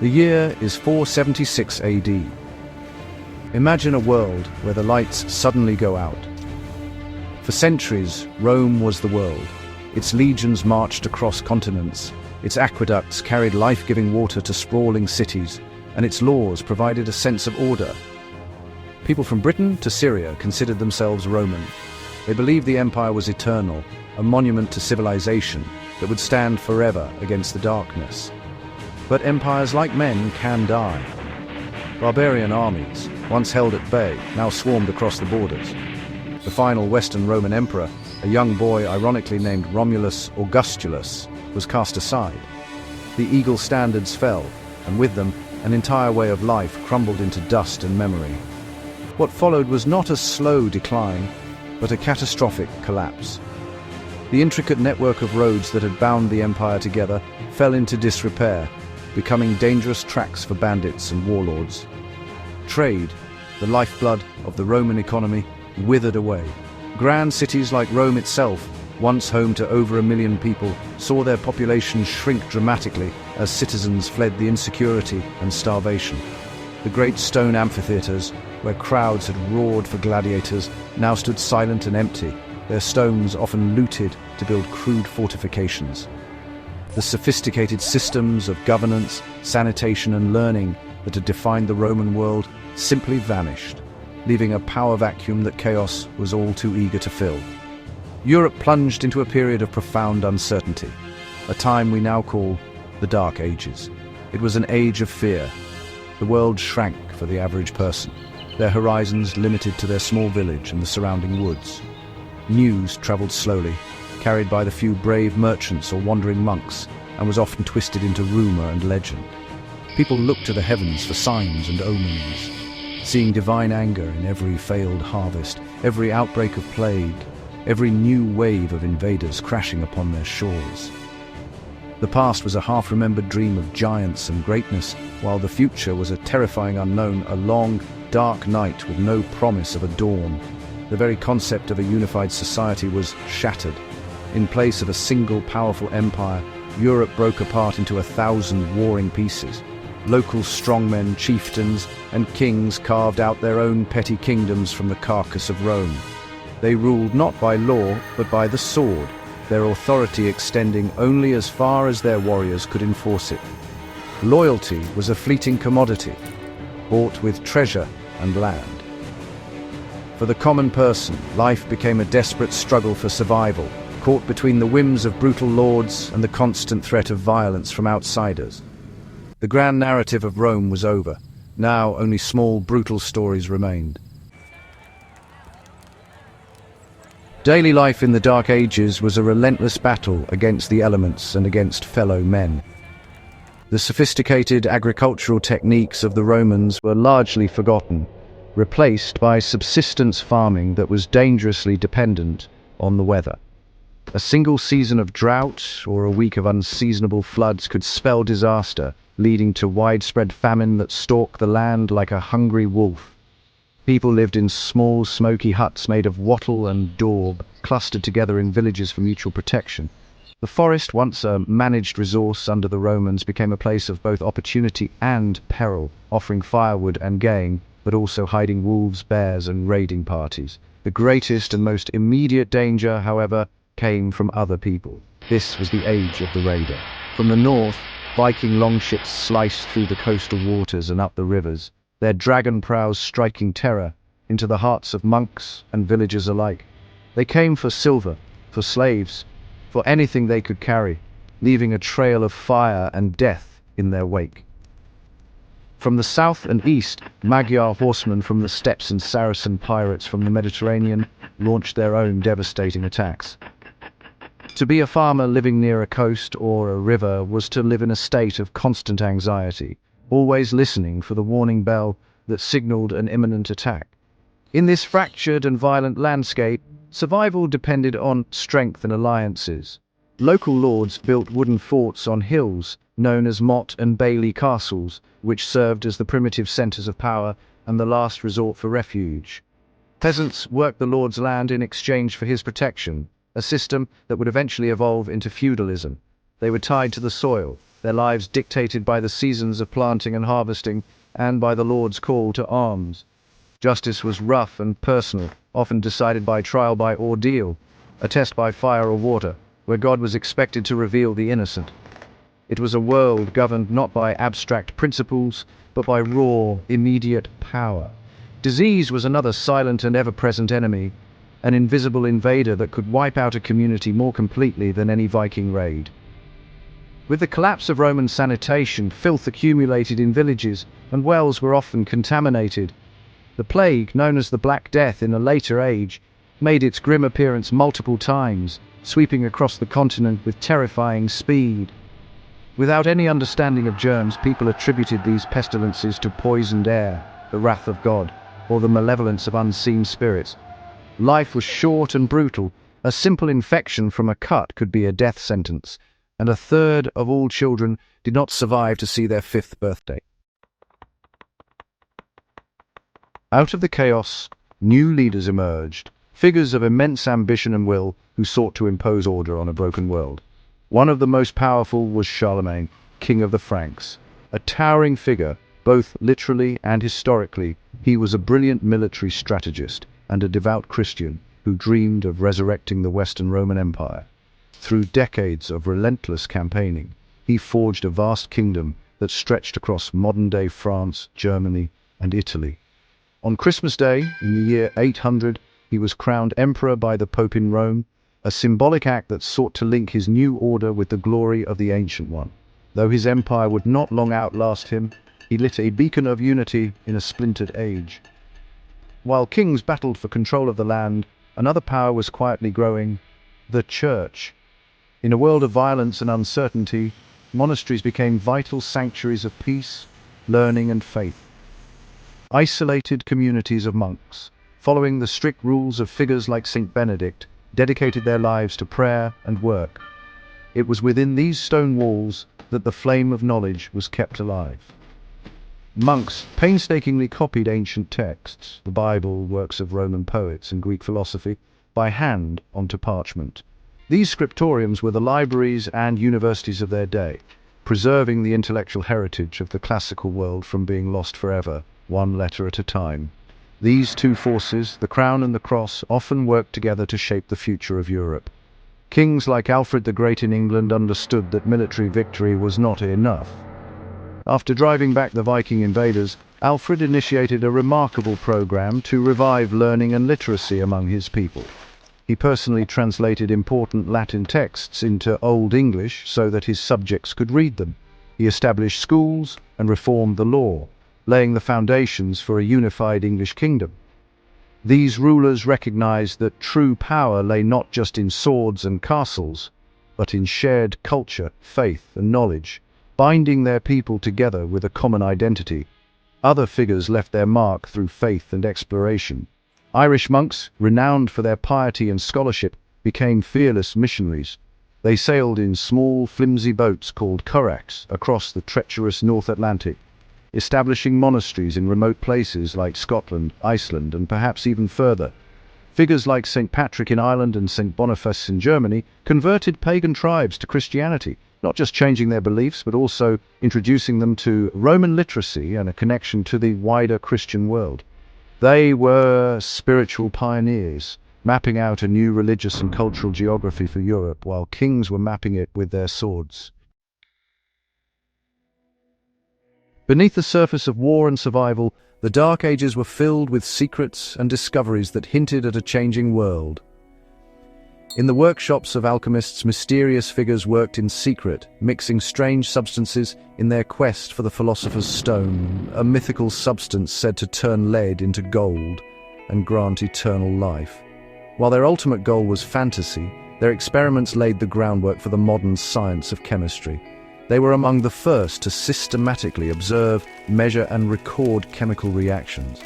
The year is 476 AD. Imagine a world where the lights suddenly go out. For centuries, Rome was the world. Its legions marched across continents, its aqueducts carried life-giving water to sprawling cities, and its laws provided a sense of order. People from Britain to Syria considered themselves Roman. They believed the empire was eternal, a monument to civilization that would stand forever against the darkness. But empires, like men, can die. Barbarian armies, once held at bay, now swarmed across the borders. The final Western Roman emperor, a young boy ironically named Romulus Augustulus, was cast aside. The eagle standards fell, and with them, an entire way of life crumbled into dust and memory. What followed was not a slow decline, but a catastrophic collapse. The intricate network of roads that had bound the empire together fell into disrepair, becoming dangerous tracks for bandits and warlords. Trade, the lifeblood of the Roman economy, withered away. Grand cities like Rome itself, once home to over 1 million people, saw their populations shrink dramatically as citizens fled the insecurity and starvation. The great stone amphitheaters, where crowds had roared for gladiators, now stood silent and empty, their stones often looted to build crude fortifications. The sophisticated systems of governance, sanitation and learning that had defined the Roman world simply vanished, leaving a power vacuum that chaos was all too eager to fill. Europe plunged into a period of profound uncertainty, a time we now call the Dark Ages. It was an age of fear. The world shrank for the average person, their horizons limited to their small village and the surrounding woods. News traveled slowly, carried by the few brave merchants or wandering monks, and was often twisted into rumor and legend. People looked to the heavens for signs and omens, seeing divine anger in every failed harvest, every outbreak of plague, every new wave of invaders crashing upon their shores. The past was a half-remembered dream of giants and greatness, while the future was a terrifying unknown, a long, dark night with no promise of a dawn. The very concept of a unified society was shattered. In place of a single powerful empire, Europe broke apart into 1,000 warring pieces. Local strongmen, chieftains, and kings carved out their own petty kingdoms from the carcass of Rome. They ruled not by law, but by the sword, their authority extending only as far as their warriors could enforce it. Loyalty was a fleeting commodity, bought with treasure and land. For the common person, life became a desperate struggle for survival, caught between the whims of brutal lords and the constant threat of violence from outsiders. The grand narrative of Rome was over. Now only small, brutal stories remained. Daily life in the Dark Ages was a relentless battle against the elements and against fellow men. The sophisticated agricultural techniques of the Romans were largely forgotten, replaced by subsistence farming that was dangerously dependent on the weather. A single season of drought or a week of unseasonable floods could spell disaster, leading to widespread famine that stalked the land like a hungry wolf. People lived in small, smoky huts made of wattle and daub, clustered together in villages for mutual protection. The forest, once a managed resource under the Romans, became a place of both opportunity and peril, offering firewood and game, but also hiding wolves, bears, and raiding parties. The greatest and most immediate danger, however, came from other people. This was the age of the raider. From the north, Viking longships sliced through the coastal waters and up the rivers, their dragon prows striking terror into the hearts of monks and villagers alike. They came for silver, for slaves, for anything they could carry, leaving a trail of fire and death in their wake. From the south and east, Magyar horsemen from the steppes and Saracen pirates from the Mediterranean launched their own devastating attacks. To be a farmer living near a coast or a river was to live in a state of constant anxiety, always listening for the warning bell that signaled an imminent attack. In this fractured and violent landscape, survival depended on strength and alliances. Local lords built wooden forts on hills, known as motte and bailey castles, which served as the primitive centers of power and the last resort for refuge. Peasants worked the lord's land in exchange for his protection, a system that would eventually evolve into feudalism. They were tied to the soil, their lives dictated by the seasons of planting and harvesting and by the Lord's call to arms. Justice was rough and personal, often decided by trial by ordeal, a test by fire or water, where God was expected to reveal the innocent. It was a world governed not by abstract principles, but by raw, immediate power. Disease was another silent and ever-present enemy, an invisible invader that could wipe out a community more completely than any Viking raid. With the collapse of Roman sanitation, filth accumulated in villages, and wells were often contaminated. The plague, known as the Black Death in a later age, made its grim appearance multiple times, sweeping across the continent with terrifying speed. Without any understanding of germs, people attributed these pestilences to poisoned air, the wrath of God, or the malevolence of unseen spirits. Life was short and brutal. A simple infection from a cut could be a death sentence, and a third of all children did not survive to see their 5th birthday. Out of the chaos, new leaders emerged, figures of immense ambition and will who sought to impose order on a broken world. One of the most powerful was Charlemagne, King of the Franks. A towering figure, both literally and historically, he was a brilliant military strategist and a devout Christian who dreamed of resurrecting the Western Roman Empire. Through decades of relentless campaigning, he forged a vast kingdom that stretched across modern-day France, Germany, and Italy. On Christmas Day, in the year 800, he was crowned emperor by the Pope in Rome, a symbolic act that sought to link his new order with the glory of the Ancient One. Though his empire would not long outlast him, he lit a beacon of unity in a splintered age. While kings battled for control of the land, another power was quietly growing: the Church. In a world of violence and uncertainty, monasteries became vital sanctuaries of peace, learning, and faith. Isolated communities of monks, following the strict rules of figures like Saint Benedict, dedicated their lives to prayer and work. It was within these stone walls that the flame of knowledge was kept alive. Monks painstakingly copied ancient texts, the Bible, works of Roman poets and Greek philosophy, by hand onto parchment. These scriptoriums were the libraries and universities of their day, preserving the intellectual heritage of the classical world from being lost forever, one letter at a time. These two forces, the crown and the cross, often worked together to shape the future of Europe. Kings like Alfred the Great in England understood that military victory was not enough. After driving back the Viking invaders, Alfred initiated a remarkable program to revive learning and literacy among his people. He personally translated important Latin texts into Old English so that his subjects could read them. He established schools and reformed the law, laying the foundations for a unified English kingdom. These rulers recognized that true power lay not just in swords and castles, but in shared culture, faith, and knowledge, binding their people together with a common identity. Other figures left their mark through faith and exploration. Irish monks, renowned for their piety and scholarship, became fearless missionaries. They sailed in small, flimsy boats called curraghs across the treacherous North Atlantic, establishing monasteries in remote places like Scotland, Iceland, and perhaps even further. Figures like St. Patrick in Ireland and St. Boniface in Germany converted pagan tribes to Christianity, not just changing their beliefs, but also introducing them to Roman literacy and a connection to the wider Christian world. They were spiritual pioneers, mapping out a new religious and cultural geography for Europe, while kings were mapping it with their swords. Beneath the surface of war and survival, the Dark Ages were filled with secrets and discoveries that hinted at a changing world. In the workshops of alchemists, mysterious figures worked in secret, mixing strange substances in their quest for the philosopher's stone, a mythical substance said to turn lead into gold and grant eternal life. While their ultimate goal was fantasy, their experiments laid the groundwork for the modern science of chemistry. They were among the first to systematically observe, measure, and record chemical reactions.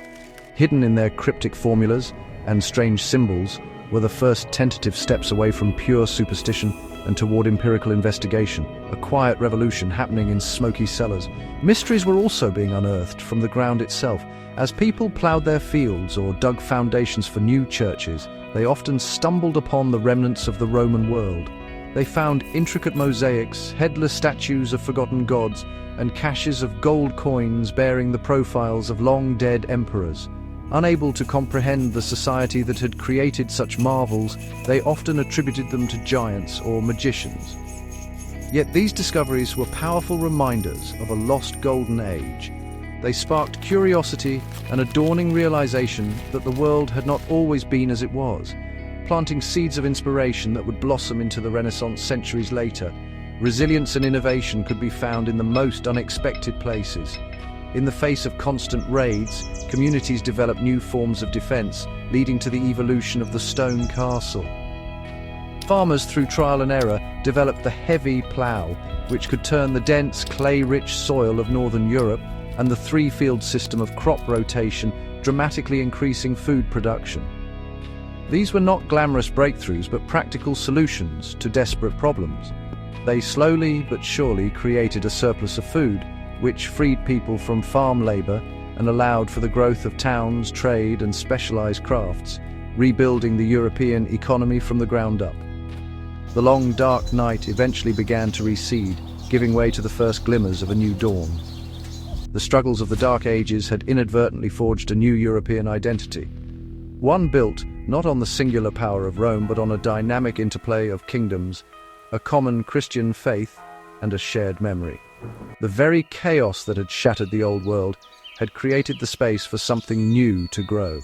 Hidden in their cryptic formulas and strange symbols were the first tentative steps away from pure superstition and toward empirical investigation, a quiet revolution happening in smoky cellars. Mysteries were also being unearthed from the ground itself. As people plowed their fields or dug foundations for new churches, they often stumbled upon the remnants of the Roman world. They found intricate mosaics, headless statues of forgotten gods, and caches of gold coins bearing the profiles of long-dead emperors. Unable to comprehend the society that had created such marvels, they often attributed them to giants or magicians. Yet these discoveries were powerful reminders of a lost golden age. They sparked curiosity and a dawning realization that the world had not always been as it was, planting seeds of inspiration that would blossom into the Renaissance centuries later. Resilience and innovation could be found in the most unexpected places. In the face of constant raids, communities developed new forms of defense, leading to the evolution of the stone castle. Farmers, through trial and error, developed the heavy plough, which could turn the dense, clay-rich soil of northern Europe, and the three-field system of crop rotation, dramatically increasing food production. These were not glamorous breakthroughs, but practical solutions to desperate problems. They slowly but surely created a surplus of food, which freed people from farm labor and allowed for the growth of towns, trade, and specialized crafts, rebuilding the European economy from the ground up. The long, dark night eventually began to recede, giving way to the first glimmers of a new dawn. The struggles of the Dark Ages had inadvertently forged a new European identity, one built not on the singular power of Rome, but on a dynamic interplay of kingdoms, a common Christian faith, and a shared memory. The very chaos that had shattered the old world had created the space for something new to grow.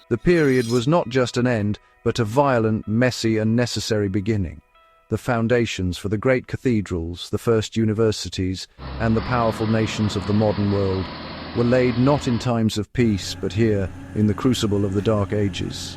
The period was not just an end, but a violent, messy, and necessary beginning. The foundations for the great cathedrals, the first universities, and the powerful nations of the modern world were laid not in times of peace, but here, in the crucible of the Dark Ages.